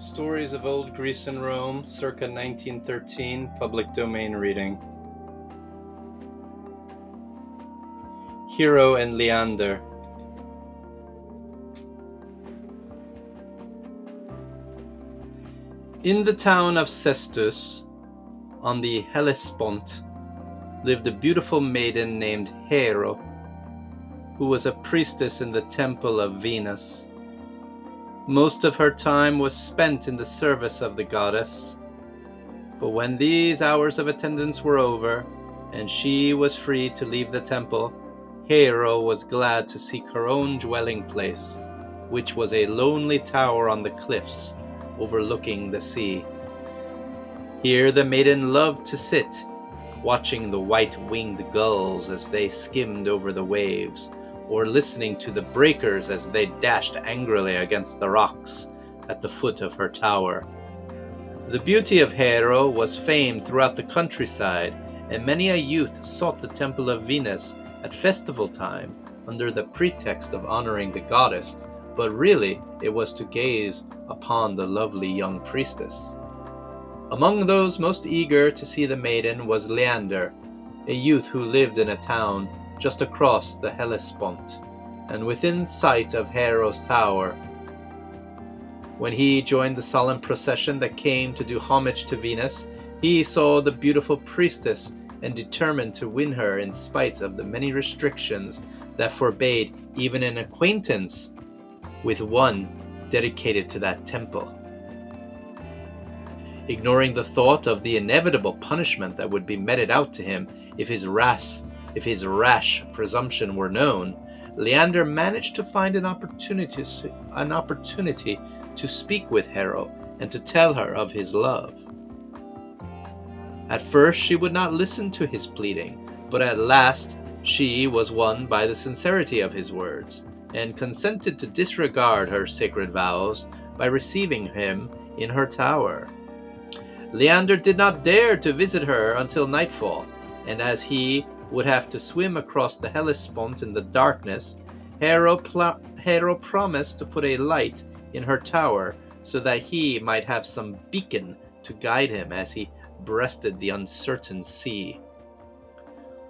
Stories of Old Greece and Rome, circa 1913, public domain reading. Hero and Leander. In the town of Sestus, on the Hellespont, lived a beautiful maiden named Hero, who was a priestess in the temple of Venus. Most of her time was spent in the service of the goddess, but when these hours of attendance were over, and she was free to leave the temple, Hero was glad to seek her own dwelling place, which was a lonely tower on the cliffs overlooking the sea. Here the maiden loved to sit, watching the white-winged gulls as they skimmed over the waves, or listening to the breakers as they dashed angrily against the rocks at the foot of her tower. The beauty of Hero was famed throughout the countryside, and many a youth sought the temple of Venus at festival time under the pretext of honoring the goddess, but really it was to gaze upon the lovely young priestess. Among those most eager to see the maiden was Leander, a youth who lived in a town just across the Hellespont, and within sight of Hero's tower. When he joined the solemn procession that came to do homage to Venus, he saw the beautiful priestess and determined to win her in spite of the many restrictions that forbade even an acquaintance with one dedicated to that temple. Ignoring the thought of the inevitable punishment that would be meted out to him if his rash presumption were known, Leander managed to find an opportunity to speak with Hero and to tell her of his love. At first she would not listen to his pleading, but at last she was won by the sincerity of his words, and consented to disregard her sacred vows by receiving him in her tower. Leander did not dare to visit her until nightfall, and as he would have to swim across the Hellespont in the darkness, Hero promised to put a light in her tower so that he might have some beacon to guide him as he breasted the uncertain sea.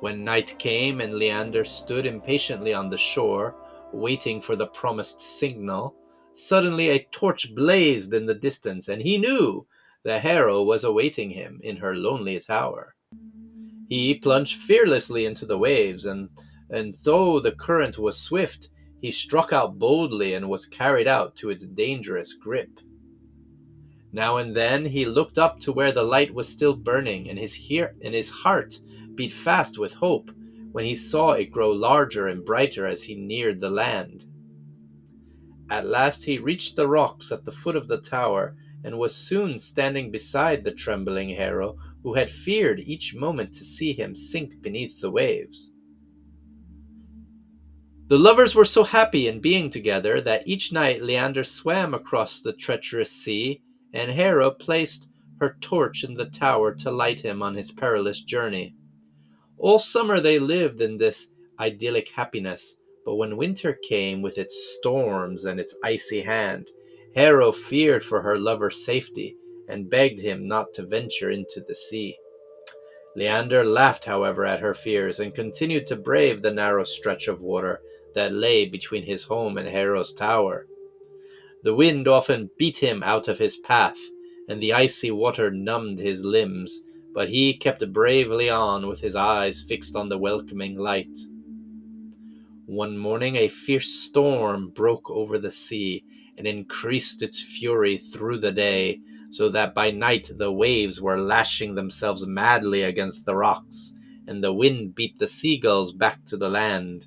When night came and Leander stood impatiently on the shore, waiting for the promised signal, suddenly a torch blazed in the distance, and he knew that Hero was awaiting him in her lonely tower. He plunged fearlessly into the waves, and though the current was swift, he struck out boldly and was carried out to its dangerous grip. Now and then he looked up to where the light was still burning, and his heart beat fast with hope when he saw it grow larger and brighter as he neared the land. At last he reached the rocks at the foot of the tower, and was soon standing beside the trembling Hero, who had feared each moment to see him sink beneath the waves. The lovers were so happy in being together that each night Leander swam across the treacherous sea, and Hero placed her torch in the tower to light him on his perilous journey. All summer they lived in this idyllic happiness, but when winter came with its storms and its icy hand, Hero feared for her lover's safety and begged him not to venture into the sea. Leander laughed, however, at her fears and continued to brave the narrow stretch of water that lay between his home and Hero's tower. The wind often beat him out of his path, and the icy water numbed his limbs, but he kept bravely on with his eyes fixed on the welcoming light. One morning a fierce storm broke over the sea and increased its fury through the day, so that by night the waves were lashing themselves madly against the rocks, and the wind beat the seagulls back to the land.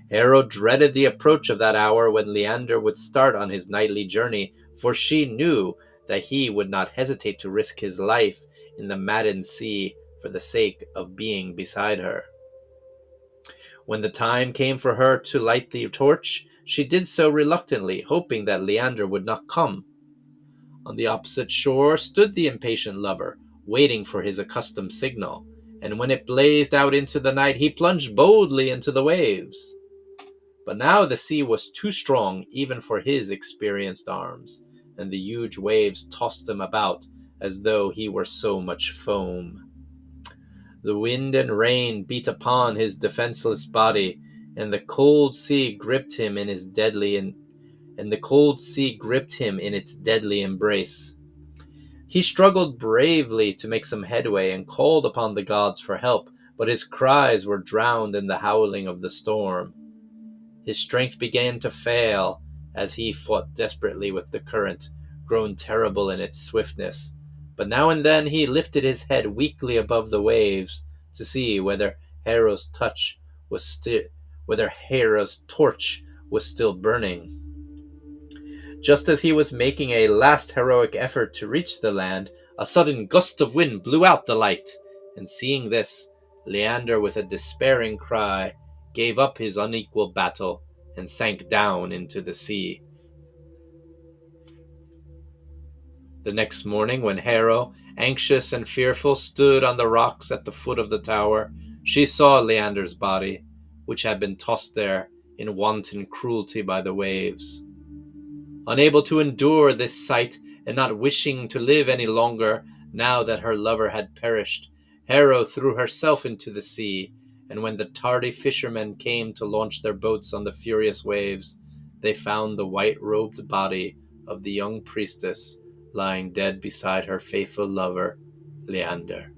Hero dreaded the approach of that hour when Leander would start on his nightly journey, for she knew that he would not hesitate to risk his life in the maddened sea for the sake of being beside her. When the time came for her to light the torch, she did so reluctantly, hoping that Leander would not come. On the opposite shore stood the impatient lover, waiting for his accustomed signal, and when it blazed out into the night, he plunged boldly into the waves. But now the sea was too strong even for his experienced arms. and the huge waves tossed him about as though he were so much foam. The wind and rain beat upon his defenseless body, and the cold sea gripped him in its deadly embrace. He struggled bravely to make some headway and called upon the gods for help, but his cries were drowned in the howling of the storm. His strength began to fail as he fought desperately with the current, grown terrible in its swiftness. But now and then he lifted his head weakly above the waves to see whether Hero's torch was still burning. Just as he was making a last heroic effort to reach the land, a sudden gust of wind blew out the light, and seeing this, Leander, with a despairing cry, gave up his unequal battle and sank down into the sea. The next morning, when Hero, anxious and fearful, stood on the rocks at the foot of the tower, she saw Leander's body, which had been tossed there in wanton cruelty by the waves. Unable to endure this sight, and not wishing to live any longer now that her lover had perished, Hero threw herself into the sea, and when the tardy fishermen came to launch their boats on the furious waves, they found the white-robed body of the young priestess lying dead beside her faithful lover, Leander.